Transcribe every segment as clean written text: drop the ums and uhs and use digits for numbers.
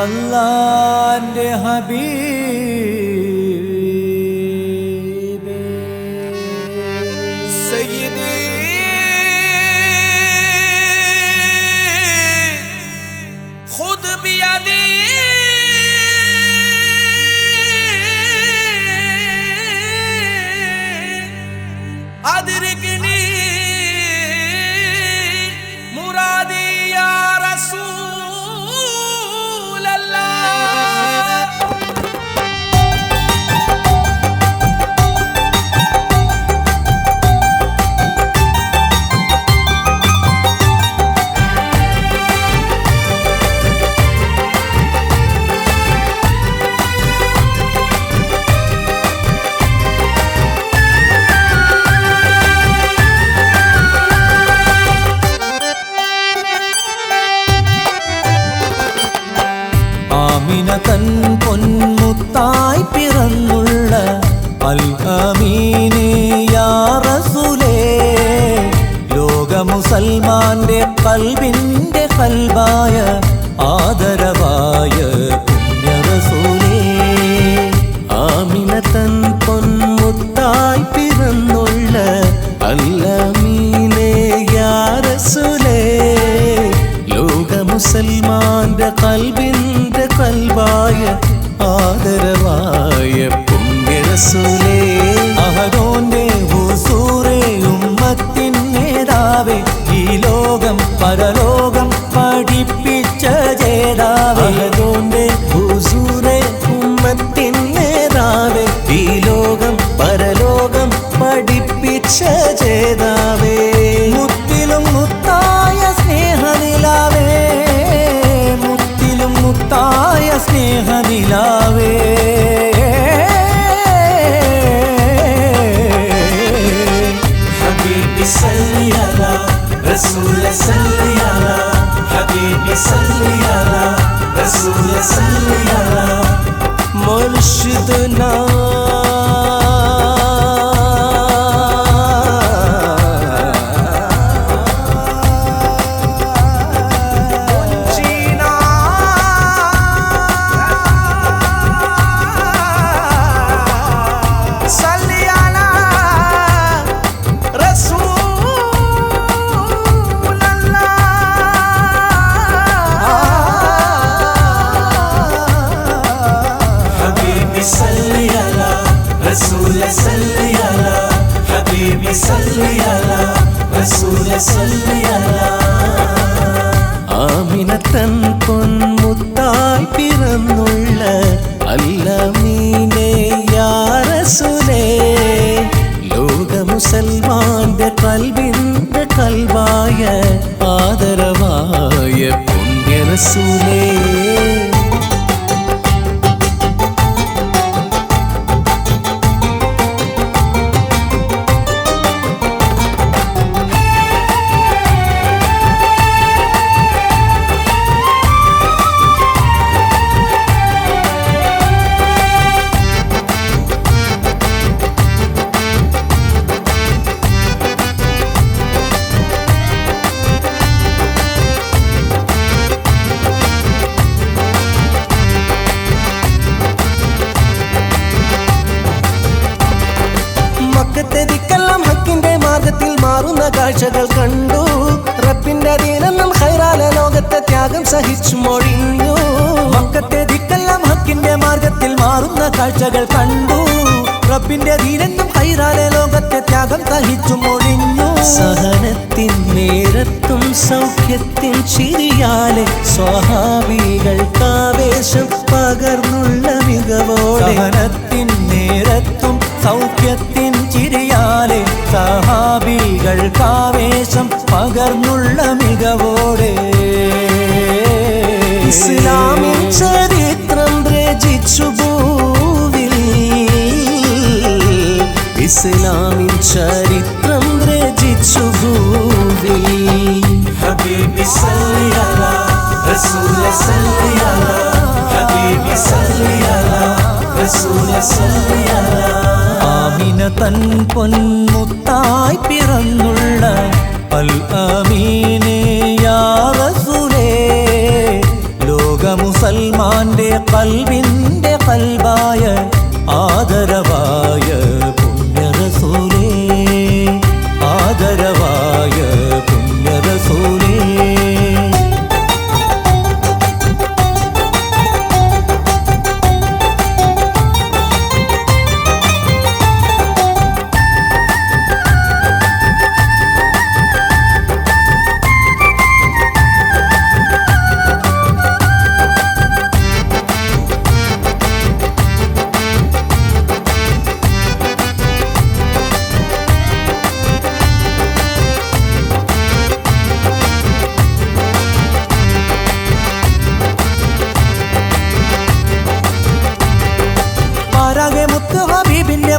അല്ലാന്റെ ഹബീബേ സയ്യിദി ഖുദ് ബിയദി അദ്രിക്നി മുറാദി യാ തൻ പൊന്മുത്തായി പിറന്നുള്ള അൽ അമീനേ യാ റസൂലേ ലോക മുസൽമാന്റെ ഖൽബിന്റെ ഖൽബായ ആദരവായ പുണ്യ റസൂലേ ആമിന തൻ പൊന്മുത്തായി പിറന്നുള്ള അൽ അമീനേ യാ റസൂലേ ലോക മുസൽമാന്റെ ഖൽബിന്റെ ഖൽബായ ആദരവായ പുണ്യ റസൂലേ അഹദോന്റെ ഹുസൂറേ ഉമ്മത്തിൻ നേതാവേ ഈ ലോകം പരലോകം പഠിപ്പിച്ച ജേതാവേ അഹദോന്റെ ഹുസൂറേ ഉമ്മത്തിൻ നേതാവേ ഈ ലോകം പരലോകം പഠിപ്പിച്ച ജേതാവേ മുത്തിലും മുത്തായ സ്നേഹനിലാവേ മുത്തിലും മുത്തായ സ്നേഹനിലാവേ ഹബീബി സല്ലി അലാ റസൂല സല്ലി അലാ ഹബീബി സല്ലി അലാ റസൂല സല്ലി അലാ മുർഷിദുനാ رسول صلي على حبيبي صلي على رسول صلي على ആമിന തൻ പൊന്മുത്തായി പിറന്നുള്ള അൽ അമീനേ യാ റസൂലേ ലോക മുസൽമാന്റെ ഖൽബിന്റെ ഖൽബായ ആദരവായ പുണ്യ റസൂലേ മാർഗത്തിൽ മാറുന്ന കാഴ്ചകൾ കണ്ടു റബ്ബിന്റെ ദീനെന്നും ഖൈറാലെ ലോകത്തെ ത്യാഗം സഹിച്ചു മൊഴിഞ്ഞു മക്കത്തെ ദിക്കെല്ലാം ഹക്കിന്റെ മാർഗത്തിൽ മാറുന്ന കാഴ്ചകൾ കണ്ടു റബ്ബിന്റെ ദീനെന്നും ഖൈറാലെ ലോകത്തെ ത്യാഗം സഹിച്ചു മൊഴിഞ്ഞു സഹനത്തിൻ നേരത്തും സൗഖ്യത്തിൻ ചിരിയാലെ സ്വഹാബികൾക്കാവേശം പകർന്നുള്ള മികവോടെ സഹനത്തിൻ നേരത്തും സൗഖ്യത്തിൻ ചിരിയാലെ സഹാബികൾക്കാവേശം പകർന്നുള്ള മികവോടെ ഇസ്ലാമിൻ ചരിത്രം രചിച്ചു ഭൂവിൽ ഇസ്ലാമിൻ ചരിത്രം രചിച്ചു ഭൂവിൽ ഹബീബി സല്ലി അലാ റസൂല സല്ലി അലാ ഹബീബി സല്ലി അലാ റസൂല സല്ലി അലാ ആമിന തൻ പൊന്മുത്തായി പിറന്നുള്ള അൽ അമീനേ യാ റസൂലേ ലോക മുസൽമാൻ കൽബിന്റെ കൽബായ ആദരവായ പുണ്യറസൂലേ, ആദരവായ പുണ്യറസൂലേ.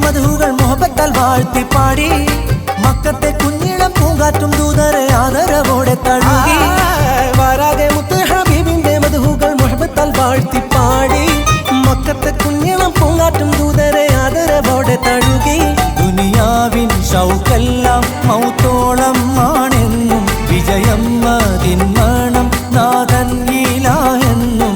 മധുകൾ മുഹബത്താൽ വാഴ്ത്തിപ്പാടി മക്കത്തെ കുഞ്ഞിളം പൂങ്കാറ്റും ദൂതരെ ആദരവോടെ തഴുകി. വാരാകെ മുത്ത് ഹബീബിന്റെ മധുകൾ മുഹബത്താൽ വാഴ്ത്തിപ്പാടി മക്കത്തെ കുഞ്ഞിളം പൂങ്കാറ്റും ദൂതരെ ആദരവോടെ തഴുകി. ദുനിയാവിൻ ഷൗക്കെല്ലാം മൗത്തോളം ആണെന്നും വിജയം അതിന്മണം നാഥൻ ഇലായെന്നും.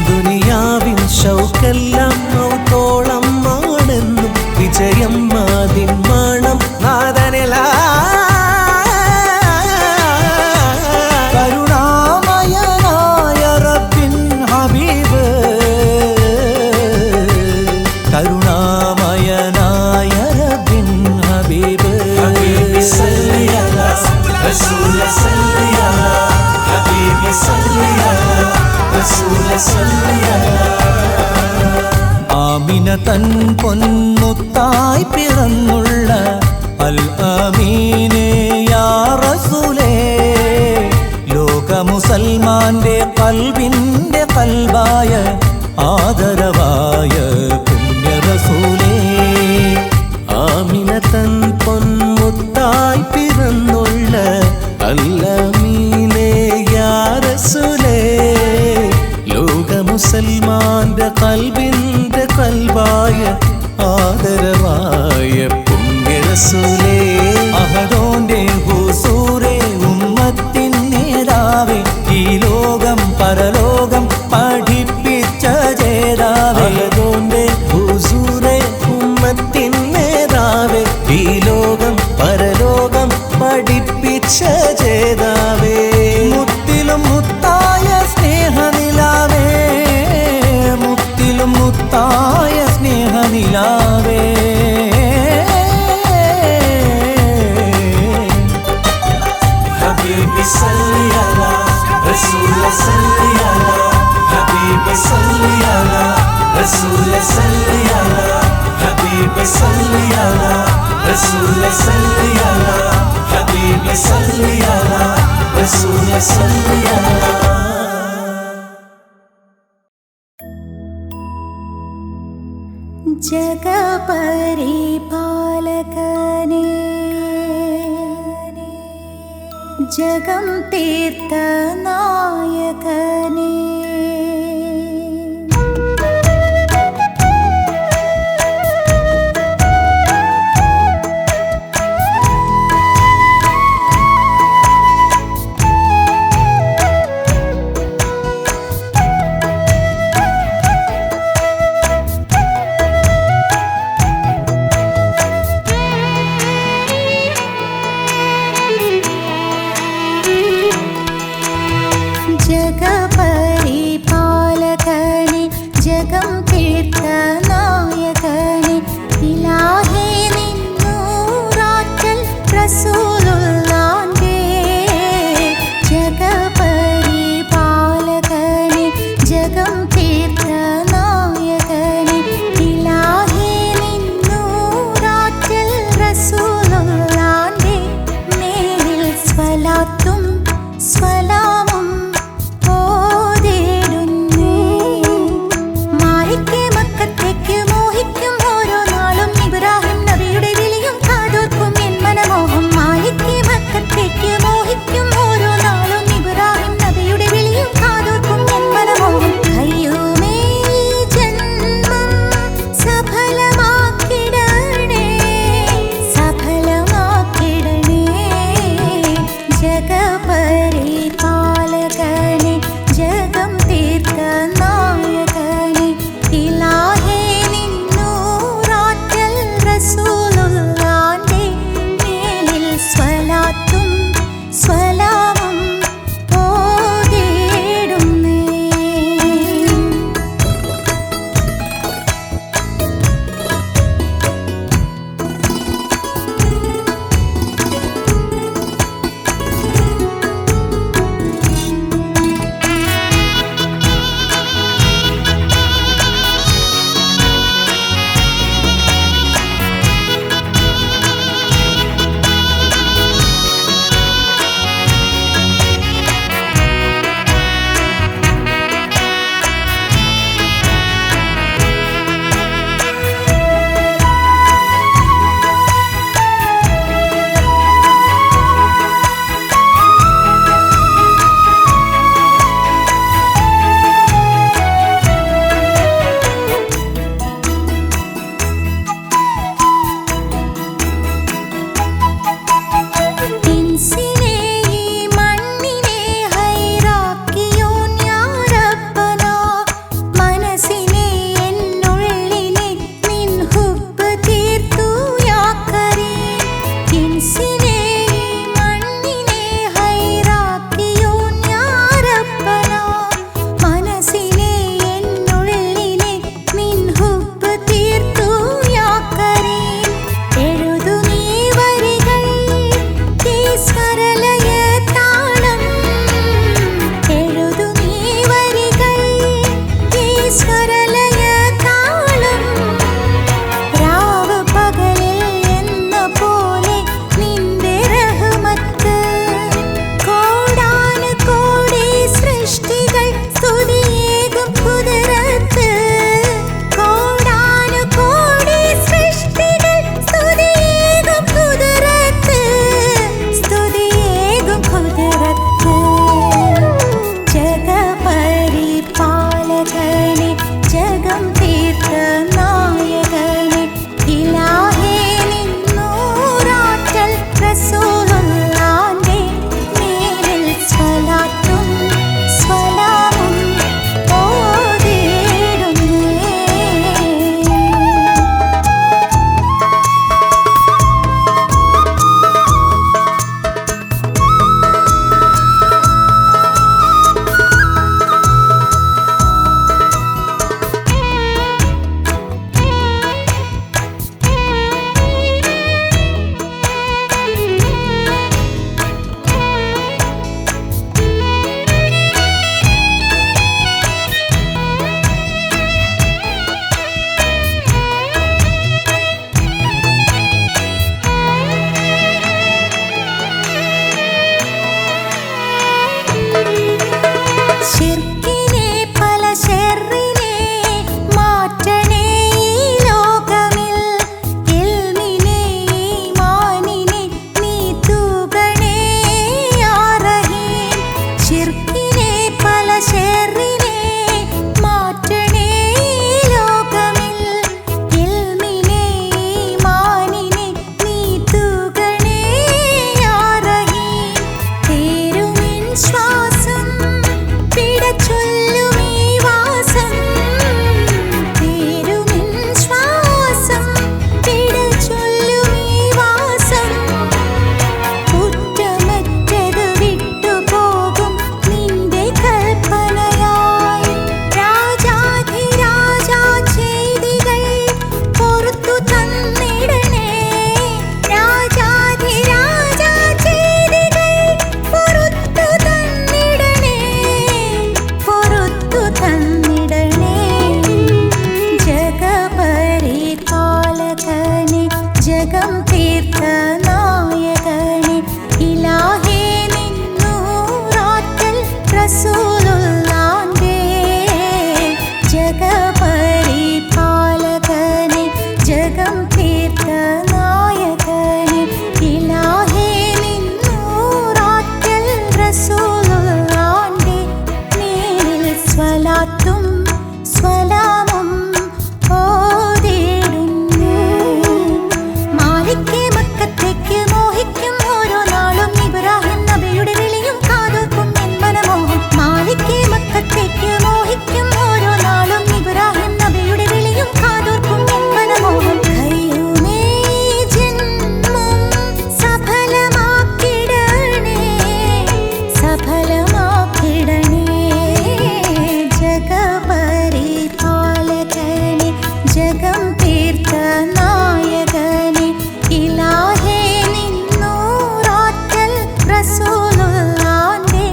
ദുനിയാവിൻ ഷൗക്കെല്ലാം മൗത്തോളം ആണെന്നും വിജയം അതിന്മണം നാഥനില. കരുണാമയനായ റബ്ബിൻ ഹബീബ്, കരുണാമയനായ റബ്ബിൻ ഹബീബ്. ഹബീബി സല്ലി അലാ റസൂല സല്ലി അലാ, ഹബീബി സല്ലി അലാ റസൂല സല്ലി അലാ. ആമിന തൻ പൊന്മുത്തായി പിറന്നുള്ള അൽ അമീനേ യാ റസൂലേ, ലോക മുസൽമാന്റെ കൽബിന്റെ കൽബായ ആദരവായ പുണ്യ റസൂലേ. ആമിന തൻ പൊന്മുത്തായി പിറന്നുള്ള അൽ അമീനേ യാ റസൂലേ, ലോക മുസൽമാന്റെ കൽബിന്റെ കൽബായ ആദരവായ പുണ്യ റസൂലേ. അഹദോന്റെ ഹുസൂറേ ഉമ്മത്തിൻ നേതാവേ, ഈ ലോകം പരലോകം പഠിപ്പിച്ച ജേതാവേ. അഹദോന്റെ ഹുസൂറേ ഉമ്മത്തിൻ നേതാവേ, ഈ ലോകം പരലോകം പഠിപ്പിച്ച ജേതാവേ. മുത്തിലും മുത്തായ സ്നേഹനിലാവേ, മുത്തിലും മുത്തായ സ്നേഹനിലാവേ. ഹബീബി സല്ലി അലാ റസൂല സല്ലി അലാ, ഹബീബി സല്ലി അലാ റസൂല സല്ലി അലാ, ഹബീബി സല്ലി അലാ റസൂല സല്ലി അലാ, ഹബീബി സല്ലി അലാ റസൂല സല്ലി അലാ. ജഗപരിപാലകനേ, ജഗം തീർത്ത നായകനേ, ജഗപരിപാലകനേ, ജഗം തീർത്ത നായകനേ, ഇലാഹേ നിന്നൂറാറ്റൽ റസൂലുള്ളാന്റെ. ജഗപരിപാലകനേ, ജഗം തീർത്ത നായകനേ, ഇലാഹേ നിന്നൂറാറ്റൽ റസൂലുള്ളാന്റെ. മേലിൽ സ്വലാത്തും സ്വലാമും ഓതിടുന്നേ. മാലിക്കേ മക്കത്തേക്ക് മോഹിക്കും ഓരോ നാളും, ഇബ്രാഹിം നബിയുടെ വിളിയും കാതോർക്കും എൻ മനമോഹം. മാലിക്കേ ഇൻസിനെ മണ്ണിനെ ഹൈറാക്കിയോ ഞാറപ്പന മനസ്സിനെ എന്നുള്ളിലെ നിൻ ഹുബ്ബ് തീർത്തു യാ കരീം എഴുതു നീ വരികൾ ഈ സ്വരലയ താളം എഴുതു നീ വരികൾ ഈ സ്വരലയ താളം രാവ് പകലിൽ എന്ന പോലെ നിന്റെ റഹ്മത്ത് കോടാനു കോടി സൃഷ്ടികൾ സ്തുതിയേകും ഖുദ്റത്ത് കോടാനു കോടി സൃഷ്ടികൾ സ്തുതിയേകും ഖുദ്റത്ത് സ്തുതിയേകും ഖുദ്റത്ത് ജഗപരിപാലകനെ ജഗം തീർത്ത നായകനെ ഇലാഹേ നിന്നൂറാറ്റൽ റസൂലുള്ളാന്റെ മേലിൽ സ്വലാത്തും സ്വലാമും ഓതിയിടുന്നേ. ശിർക്കിനെ പല ശർറിനെ മാറ്റണേ ഈ ലോകമിൽ ഇൽമിനെ ഈമാനിനെ നീ തൂകണേ യാ റഹീം ശിർക്കിനെ പല ശർറിനെ മാറ്റണേ ഈ ലോകമിൽ ഇൽമിനെ ഈമാനിനെ നീ തൂകണേ യാ റഹീം തേരുമിൻ ശ്വാസം പിടച്ചൊല്ലുമീ വാസം തേരുമിൻ ശ്വാസം പിടച്ചൊല്ലുമീ വാസം കുറ്റമറ്റത് വിട്ടുപോകും നിന്റെ കൽപ്പനയായി രാജാധിരാജാ ചെയ്തികൾ പൊറുത്തു തന്നിടണേ രാജാധിരാജാ ചെയ്തികൾ പൊറുത്തു തന്നിടണേ പൊറുത്തു തന്നിടണേ ജഗപരിപാലകനെ ജഗം തീർത്ത നായകനെ ഇലാഹേ നിന്നൂറാറ്റൽ റസൂലുള്ളാന്റെ ജഗപരിപാലകനെ ജഗം തീർത്ത നായകനെ ഇലാഹേ നിന്നൂറാറ്റൽ റസൂലുള്ളാന്റെ മേലിൽ സ്വലാത്തും സ്വലാമും ഓതിയിടുന്നേ. മാലിക്കേ മക്കത്തേക്ക് മോഹിക്കും ഓരോ നാളും ഇബ്രാഹിം നബിയുടെ വിളിയും കാതോർക്കും എൻ മനമോഹം മാലിക്കേ മക്കത്തേക്ക് മോഹിക്കും ഓരോ നാളും ഇബ്രാഹിം നബിയുടെ വിളിയും കാതോർക്കും എൻ മനമോഹം കയ്യുമേ ജന്മം സഫലമാക്കിടണേ സഫലമാക്കിടണേ ജഗപരിപാലകനെ ജഗം തീർത്ത നായകനെ ഇലാഹേ നിന്നൂറാറ്റൽ റസൂലുള്ളാന്റെ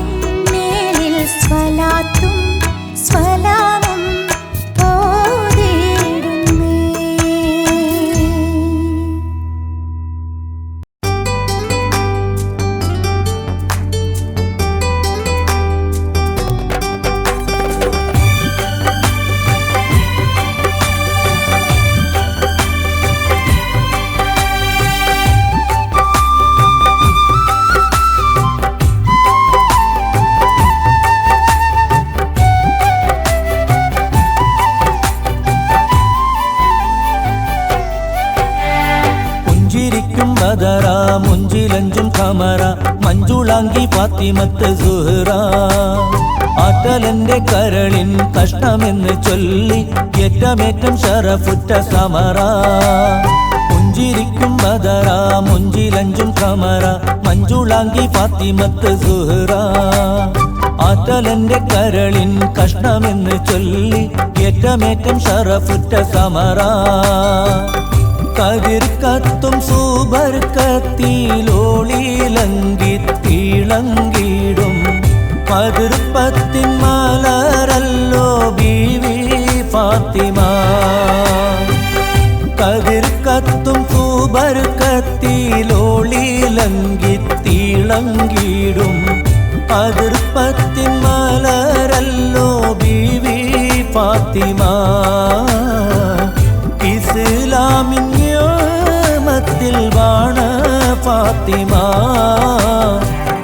മേലിൽ സ്വലാത്തും സ്വലാമും ഓതിയിടുന്നേ. ബദറ മുഞ്ചിലഞ്ചും ഖമറ മഞ്ജുളാങ്കി ഫാത്തിമത്ത് സുഹ്റ ആറ്റലന്റെ കരളിൻ കഷ്ണമെന്ന് ചൊല്ലി ഏറ്റമേറ്റം ഷറഫുറ്റ സമറ പുഞ്ചിരിക്കും ബദറ മുഞ്ചിലഞ്ചും കമറ മഞ്ജുളാങ്കി ഫാത്തിമത്ത് സുഹ്റ ആറ്റലന്റെ കരളിൻ കഷ്ണമെന്ന് ചൊല്ലി ഏറ്റമേറ്റം ഷറഫുറ്റ സമറ കതിർ കത്തും സൂബർക്കത്തിലോളിലങ്കി തിളങ്ങിടും പതിർപ്പത്തിൻ മലരല്ലോ ബീവി ഫാത്തിമ കതിർ കത്തും സൂബർക്കത്തിലോളിലങ്കി തിളങ്ങിടും പതിർപ്പത്തിൻ മലരല്ലോ ബീവി ഫാത്തിമ ഇസ്ലാമിൻ നിയമത്തിൽ വാണ ഫാത്തിമ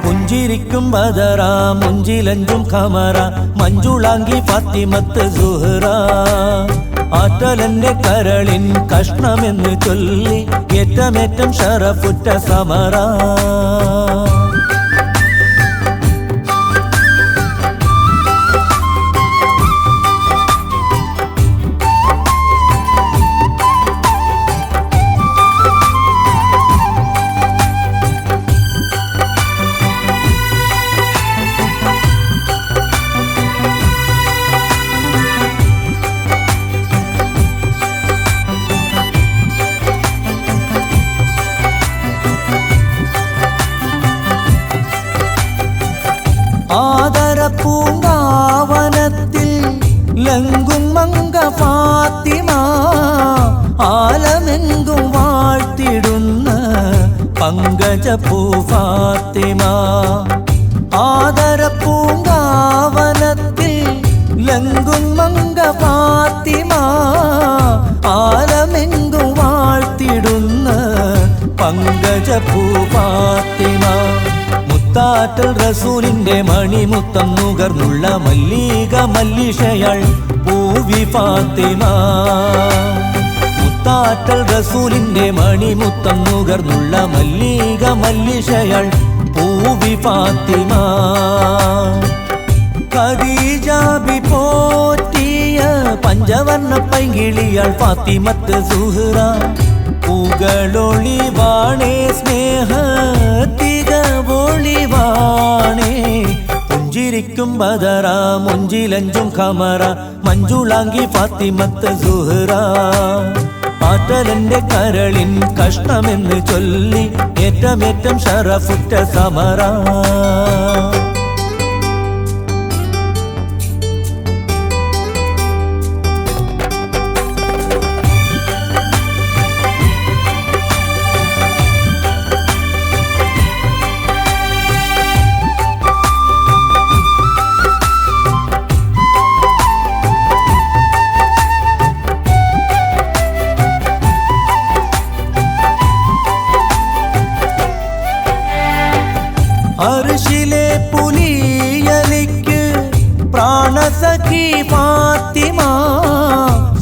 പുഞ്ചിരിക്കും ബദറ മുഞ്ചിലഞ്ചും ഖമറ മഞ്ജുളാങ്കി ഫാത്തിമത്ത് സുഹ്റ ആറ്റലന്റെ കരളിൻ കഷ്ണമെന്ന് ചൊല്ലി ഏറ്റമേറ്റം ഷറഫുറ്റ സമറ പൂങ്കാവനത്തിൽ ലങ്കും മങ്ക ഫാത്തിമ ആലമെങ്കും വാഴ്ത്തിടുന്ന പങ്കജപ്പൂ ഫാത്തിമ ആദര പൂങ്കാവനത്തിൽ ലങ്കും മങ്ക ഫാത്തിമ ആലമെങ്കും വാഴ്ത്തിടുന്ന പങ്കജപ്പൂ ഫാത്തിമ മുത്താറ്റൽ റസൂലിന്റെ മണിമുത്തം നുകർന്നുള്ള മല്ലിക മല്ലിഷയാൾ പൂവി ഫാത്തിമ മുത്താറ്റൽ റസൂലിന്റെ മണിമുത്തം നുകർന്നുള്ള മല്ലിക മല്ലിഷയാൾ പൂവി ഫാത്തിമ ഖദീജ ബി പോറ്റിയ പഞ്ചവർണ്ണ പൈങ്കിളിയാൾ ഫാത്തിമത്ത് സുഹ്റ പൂകളൊളിവാണേ സ്നേഹത്തികവൊളിവാണേ പുഞ്ചിരിക്കും ബദറ മുഞ്ചിലഞ്ചും ഖമറ മഞ്ജുളാങ്കി ഫാത്തിമത്ത് സുഹ്റ ആറ്റലന്റെ കരളിൻ കഷ്ണമെന്ന് ചൊല്ലി ഏറ്റമേറ്റം ഷറഫുറ്റ സമറ അർശിലെ പുലിയലിക്ക് പ്രാണസഖി ഫാത്തിമ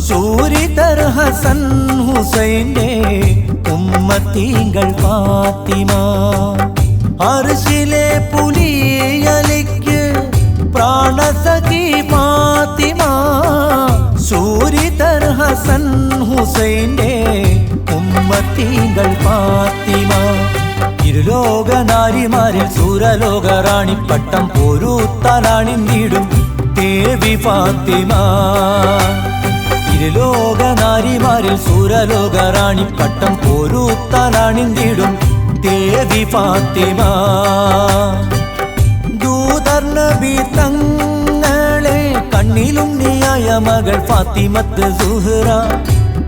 സൂരിതർ ഹസൻ ഹുസൈന്റെ ഉമ്മത്തീങ്കൾ ഫാത്തിമ അർശിലെ പുലിയലിക്ക് പ്രാണസഖി ഫാത്തിമ സൂരിതർ ഹസൻ ഹുസൈന്റെ ഉമ്മത്തീങ്കൾ ഫാത്തിമ ഇരുലോക നാരിമാരിൽ സൂരലോക റാണിപ്പട്ടം പോരൂത്താലാണിന്തിടും ദേവി ഫാത്തിമ ഇരുലോക നാരിമാരിൽ സൂരലോക റാണിപ്പട്ടം പോരൂത്താലാണിന്തിടും ദേവി ഫാത്തിമ ദൂതർ നബി തങ്ങളെ കണ്ണിലുണ്ണിയായ മകൾ ഫാത്തിമത്ത് സുഹ്റ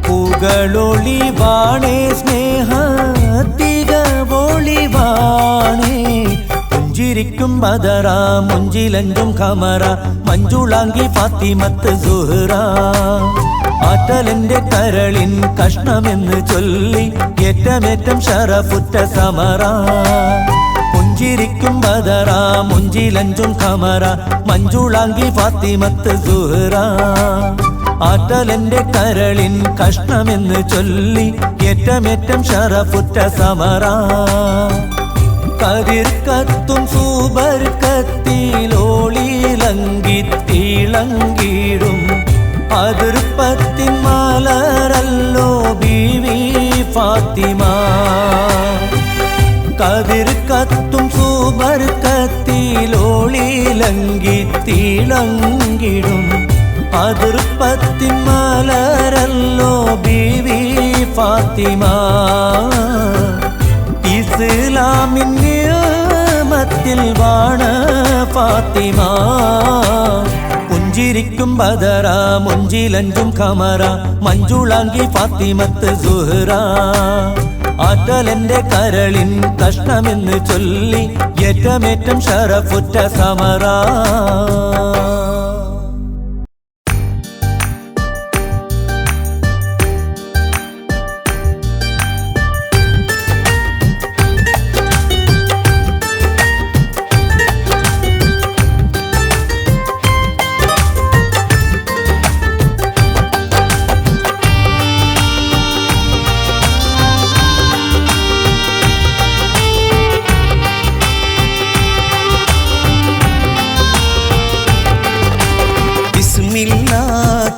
പൂകളൊളിവാണേ സ്നേഹത്തികവൊളിവാണേ പുഞ്ചിരിക്കും ബദറ മുഞ്ചിലഞ്ചും ഖമറ മഞ്ജുളാങ്കി ഫാത്തിമത്ത് സുഹ്റ ആറ്റലന്റെ കരളിൻ കഷ്ണമെന്ന് ചൊല്ലി ഏറ്റമേറ്റം ഷറഫുറ്റ സമറ പുഞ്ചിരിക്കും ബദറ മുഞ്ചിലഞ്ചും ഖമറ മഞ്ജുളാങ്കി ഫാത്തിമത്ത് സുഹ്റ ആറ്റലന്റെ കരളിൻ കഷ്ണമെന്ന് ചൊല്ലി ഏറ്റമേറ്റം ഷറഫുറ്റ സമറ കതിർ കത്തും സൂബർക്കത്തിലോളിലങ്കി തിളങ്ങിടും അതിർപ്പത്തിൻ മലരല്ലോ ബീവി ഫാത്തിമ കതിർ കത്തും സുബർക്കത്തിലോളിലങ്കി തിളങ്ങിടും അതിർപ്പത്തിൻ മലരല്ലോ ബീവി ഫാത്തിമ ഇസ്ലാമിൻ നിയമത്തിൽ വാണ ഫാത്തിമ പുഞ്ചിരിക്കും ബദറ മുഞ്ചിലഞ്ചും ഖമറ മഞ്ജുളാങ്കി ഫാത്തിമത്ത് സുഹ്റ ആറ്റലെന്റെ കരളിൻ കഷ്ണമെന്ന് ചൊല്ലി ഏറ്റമേറ്റം ഷറഫുറ്റ സമറ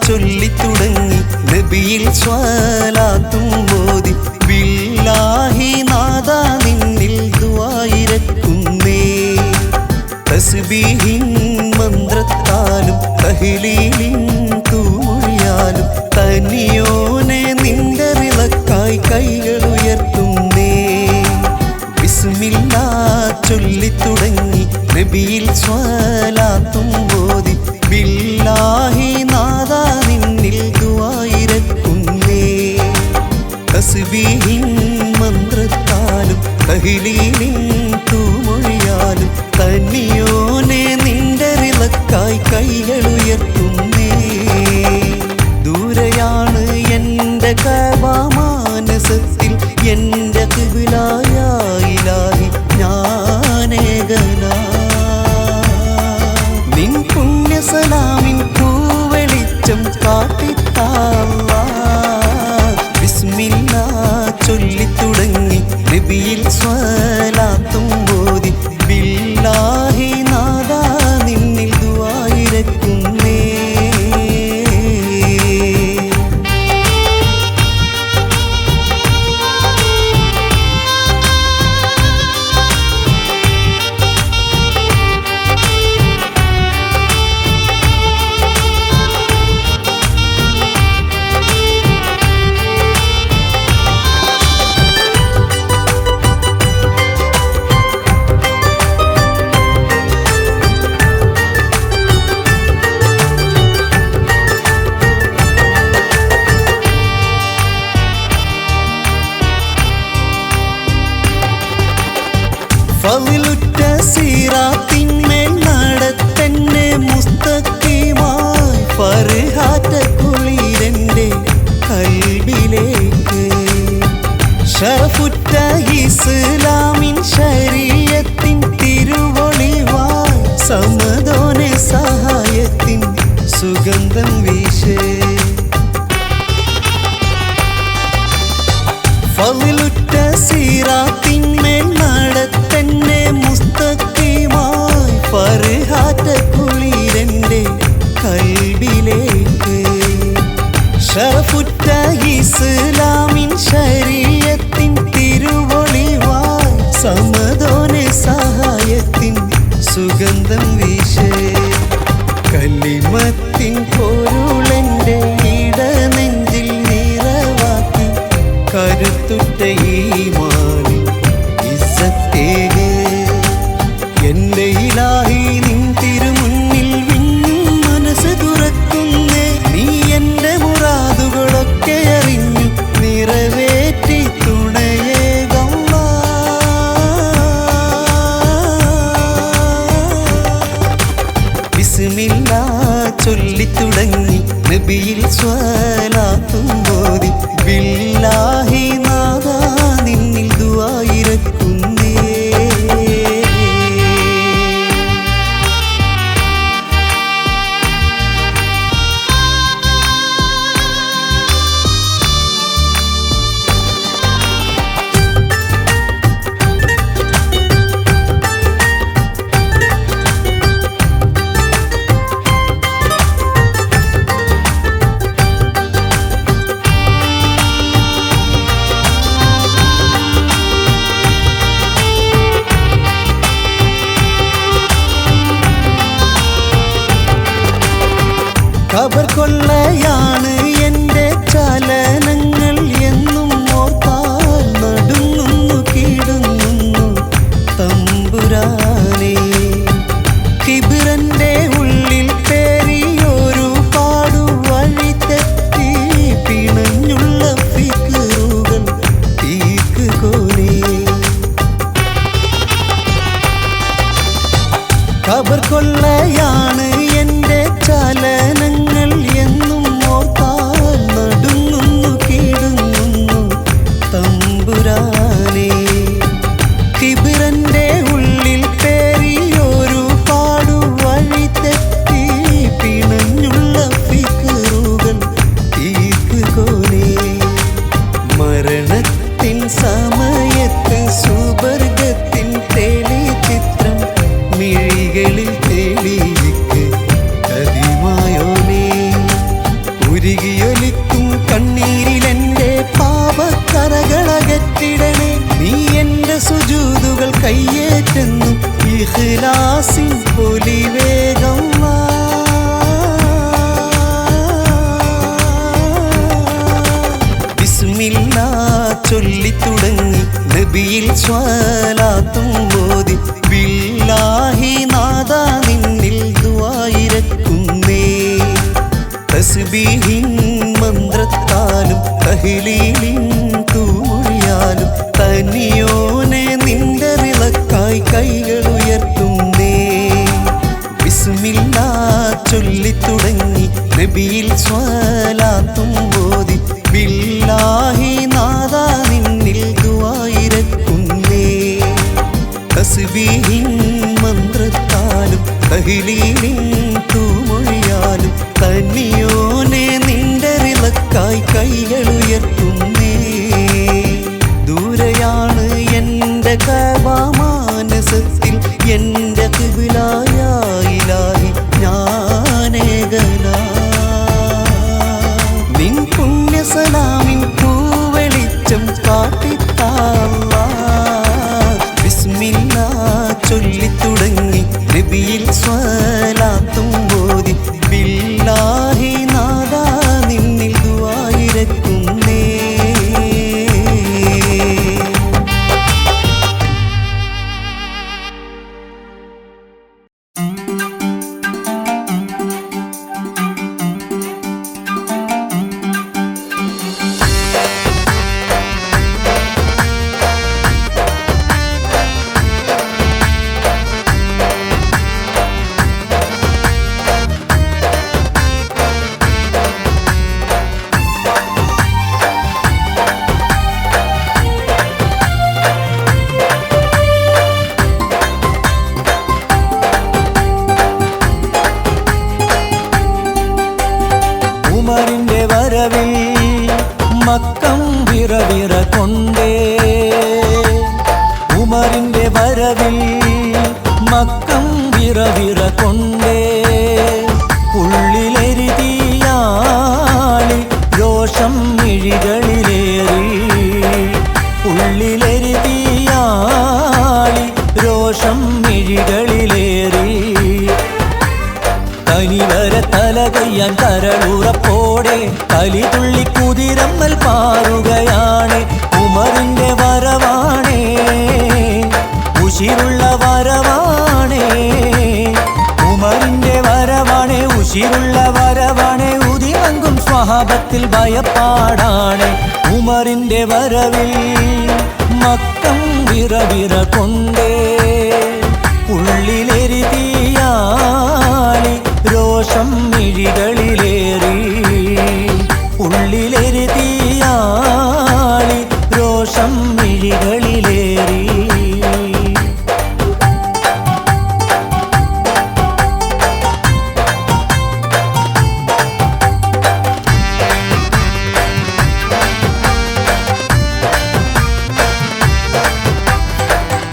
ചൊല്ലിത്തുടങ്ങി നബിയിൽ സ്വലാത്തും മോദി ബില്ലാഹി നാദാ നിന്നിൽ ദുആയിരക്കുന്നേ തസ്ബീഹിൻ മന്ത്രത്താലും തഹ്ലീലിൻ തൂമൊഴിയാലും തനിയോനെ നിന്റെ വിളക്കായി കൈകൾ ഉയർത്തുന്നേ ബിസ്മില്ലാ ചൊല്ലിത്തുടങ്ങി നബിയിൽ സ്വലാത്തും മോദി ബില്ലാഹി നാദാ നിന്നിൽ ദുആയിരക്കുന്നേ തസ്ബീഹിൻ മന്ത്രത്താലും തഹ്ലീലിൻ തൂമൊഴിയാലും തനിയോനെ നിന്റെ വിളക്കായി കൈകൾ ഉയർത്തുന്നേ ദൂരെയാണ് എൻ്റെ കഅബ മാനസത്തിൽ എൻ്റെ ഖിബ്ലയായ ഇലാഹി ഞാനേകനാ നിൻ പുണ്യസലാമിൻ പൂവെളിച്ചം കാട്ടിത്താ ബിസ്മില്ലാ ചൊല്ലിത്തുടങ്ങി നബിയിൽ സ്വലാത്തും മോദി ബില്ലാഹി നാദാ നിന്നിൽ ദുആയിരക്കുന്നേ ഫളിലുറ്റ സിറാത്തിന്മേൽ നടത്തന്നെ മുസ്തഖീമായി ഫർഹാറ്റ കുളിരന്റെ കൽബിലേക്ക് ശറഫുറ്റ ഇസ്ലാമിൻ ശരീഅത്തിൻ തിരുവൊളിവായി സമദോനെ സഹായത്തിൻ സുഗന്ധം വീശേ ഫളിലുറ്റ സിറാത്തിന്മേൽ നടത്തന്നെ മുസ്തഖീമായി ഫർഹാറ്റ കുളിരന്റെ കൽബിലേക്ക് ശറഫുറ്റ ഇസ്ലാമിൻ ശരീഅത്തിൻ തിരുവൊളിവായി സമദോനെ സഹായത്തിൻ സുഗന്ധം വീശേ കലിമത്തിൻ പൊരുളെന്റെ ഇടനെഞ്ചിൽ നിറവാക്കി കരുത്തുറ്റ ഈമാനിൻ ഇസ്സത്തേകേ എൻ്റെ ഇലാഹി നിൻ തിരുമുന്നിൽ വിണ്ണും മനസ്സ് തുറക്കുന്നേ നീ എൻ്റെ മുറാദുകളൊക്കെ അറിഞ്ഞു നിറവേറ്റി തുണയേകല്ലാ കൊള്ളയാണ് എൻ്റെ ചലനങ്ങൾ എന്നും ഓർത്താൽ നടുങ്ങുന്നു കീടുങ്ങുന്നു തമ്പുരാനേ. കിബിറന്റെ ഉള്ളിൽ പേരിയൊരു പാടു വഴി തെറ്റി പിണഞ്ഞുള്ള ഫിക്റുകൾ തീർക്കുകൊലേ. ഖബർ കൊള്ളയാണ് എൻ്റെ ചലനങ്ങൾ എന്നും ഓർത്താൽ നടുങ്ങുന്നു കീടുങ്ങുന്നു തമ്പുരാനേ. കിബിറന്റെ ഉള്ളിൽ പേരിയൊരു പാടു വഴി തെറ്റി പിണഞ്ഞുള്ള ഫിക്റുകൾ തീർക്കുകൊലേ. മരണത്തിൻ സമയത്ത് സുവർഗത്തിൻ തെളിചിത്രം മിഴികളിൽ തെളിയിക്ക് കതിമായോനേ. ഉരുകിയൊലിക്കും കണ്ണീരിലെൻ്റെ പാപക്കറകളകറ്റിടണേ. നീ എൻ്റെ സുജൂദുകൾ കയ്യേറ്റെന്നും ഇഖ്ലാസിൻ പൊലിവേഗം ബിസ്മില്ലാ ചൊല്ലിത്തുടങ്ങി നബിയിൽ സ്വലാത്തും ഓതി ബില്ലാഹി നാദാ നിന്നിൽ ദുആയിരക്കുന്നേ. തസ്ബീഹിൻ മന്ത്രത്താലും തഹ്ലീലിൻ തൂമൊഴിയാലും തനിയോനെ നിന്റെ വിളക്കായി കൈകൾ ഉയർത്തുന്നേ. ബിസ്മില്ലാ ചൊല്ലിത്തുടങ്ങി നബിയിൽ സ്വലാത്തും ഓതി ബില്ലാഹി നാദാ നിന്നിൽ ദുആയിരക്കുന്നേ. തസ്ബീഹിൻ മന്ത്രത്താലും തഹ്ലീലിൻ തൂമൊഴിയാലും തനിയോനെ നിന്റെ വിളക്കായി കൈകൾ ഉയർത്തുന്നേ. ദൂരെയാണ് എൻ്റെ കഅബ മാനസത്തിൽ എൻ്റെ ഖിബ്ലയായ ഇലാഹി ഞാനേകനാ. നിൻ പുണ്യസലാമിൻ പൂവെളിച്ചം കാട്ടിത്താ. ബിസ്മില്ലാ ചൊല്ലിത്തുടങ്ങി നബിയിൽ സ്വലാത്തും ഓതി ബില്ലാഹി നാദാ നിന്നിൽ ദുആയിരക്കുന്നേ. ഉമറിന്റെ വരവിൽ മക്കം വിറവിറ കൊണ്ടേ. ഉമറിന്റെ വരവിൽ മക്കം വിറവിറ കൊണ്ടേ. ഉള്ളിലെരുതിയാളി രോഷം മിഴികളിലേറി. ഉള്ളിലെരുതിയാളി രോഷം മിഴികളിലേറി. കനിവര തലകയ്യാൻ കരളുറപ്പോടെ കലിതുള്ളി കുതിരമ്മൽ പാറുകയാണ്. ഉമറിന്റെ വരവാണേ, ഉശിരുള്ള വരവാണേ. ഉമറിന്റെ വരവാണേ, ഉശിരുള്ള വരവാണേ. ഉദിമങ്കും സ്വഹാബത്തിൽ ഭയപ്പാടാണ്. ഉമറിന്റെ വരവിൽ മക്കം വിറവിറ കൊണ്ടേ. ഉള്ളിലെരുതിയാളി രോഷം മിഴികളിലേറി. ഉള്ളിലെരുതിയാളി രോഷം മിഴികളിലേറി.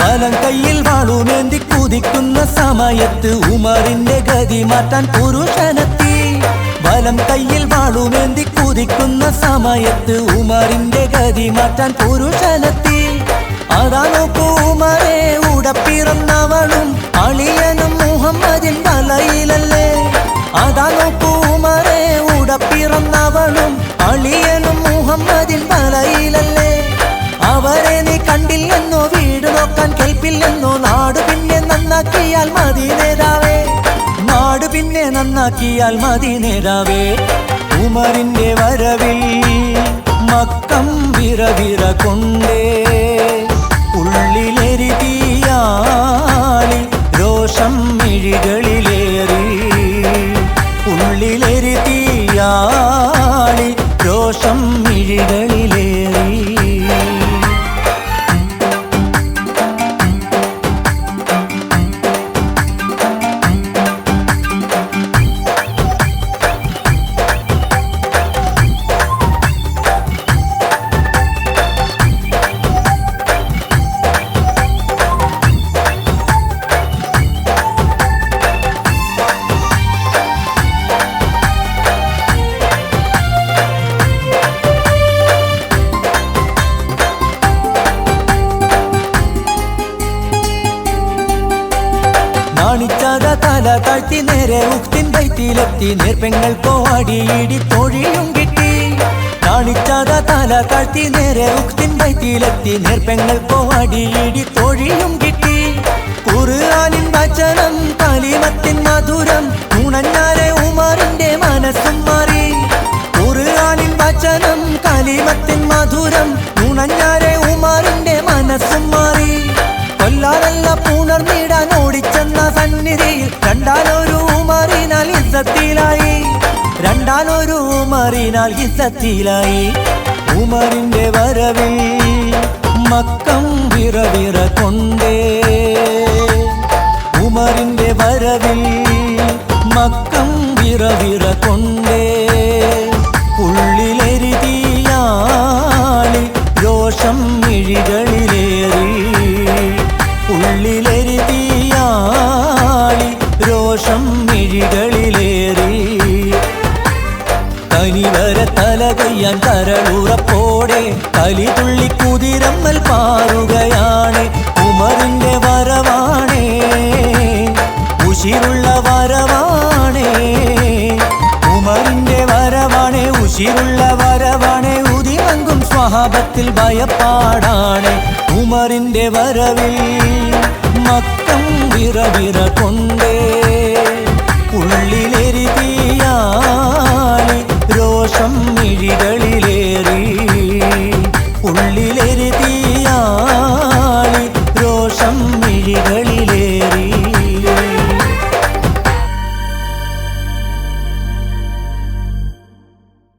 വലം കയ്യിൽ വാളുമേന്തി കുതിക്കുന്ന സമയത്ത് ഉമറിന്റെ ഗതി മാറ്റാൻ പുരുഷനെത്തി. വലം കയ്യിൽ വാളുമേന്തി കുതിക്കുന്ന സമയത്ത് ഉമറിന്റെ ഗതി മാറ്റാൻ പുരുഷനെത്തി. അതാ നോക്കൂ ഉമറെ, ഉടപ്പിറന്നവളും അളിയനും മുഹമ്മദിൻ തലയിലല്ലേ. അതാ നോക്കൂ ഉമറെ, മുഹമ്മദിൻ വലയിലല്ലേ. അവരെ നീ കണ്ടില്ലെന്നോ, വീട് നോക്കാൻ കേൾപ്പില്ലെന്നോ, നാട് പിന്നെ നന്നാക്കിയാൽ മതി നേതാവേ, നാട് പിന്നെ നന്നാക്കിയാൽ മതി നേതാവേ. ഉമറിന്റെ വരവിൽ മക്കം വിറവിറ കൊണ്ടേ, ഉള്ളിലെരിതിയാളി രോഷം മിഴികളിലേറി, ഉള്ളിലെരിതിയാളി രോഷം മിഴികളിലേറി. നാണിച്ചാത തല താഴ്ത്തി നേരെ ഉക്തിൻ ബൈത്തിലെത്തി, നേർപ്പെങ്ങൾക്കോ അടിയിടി തൊഴിയും കിട്ടി. നാണിച്ചാത തല താഴ്ത്തി നേരെ ഉക്തിൻ ബൈത്തിലെത്തി, നേർപ്പെങ്ങൾക്കോ അടിയിടി തൊഴിയും കിട്ടി. ഖുർആനിൻ വചനം കലിമത്തിൻ മധുരം ഉണഞ്ഞാരെ ഉമറിന്റെ മനസ്സും മാറി. ഖുർആനിൻ വചനം കലിമത്തിൻ മധുരം ഉണഞ്ഞാരെ ഉമറിന്റെ മനസ്സും മാറി. കൊല്ലാനല്ല പുണർന്നിടാൻ ഓടിച്ചെന്ന സന്നിധിയിൽ രണ്ടാലൊരു ഉമറിനാൽ ഇസ്സത്തിലായി, രണ്ടാലൊരു ഉമറിനാൽ ഇസ്സത്തിലായി. ഉമറിന്റെ വരവിൽ മക്കം വിറവിറ കൊണ്ടേ, ഉമറിന്റെ വരവിൽ മക്കം വിറവിറ കൊണ്ടേ, ഉള്ളിലെരിതിയാളി രോഷം മിഴികളിലേറി, ഉള്ളിലെരിതിയാളി രോഷം മിഴികളിലേറി. കനിവര തല കൊയ്യാൻ കരളുറപ്പോടെ കലിതുള്ളി കുതിരമ്മൽ പാറുകയാണ്. ഉമറിന്റെ വരവാണേ, ഉശിരുള്ള വരവാണേ, ഉമറിന്റെ വരവാണേ, ഉശിരുള്ള വരവാണേ. ഉദിമങ്കും സ്വഹാബത്തിൽ ഭയപ്പാടാണ്. ഉമറിന്റെ വരവിൽ മക്കം വിറവിറ കൊണ്ടേ,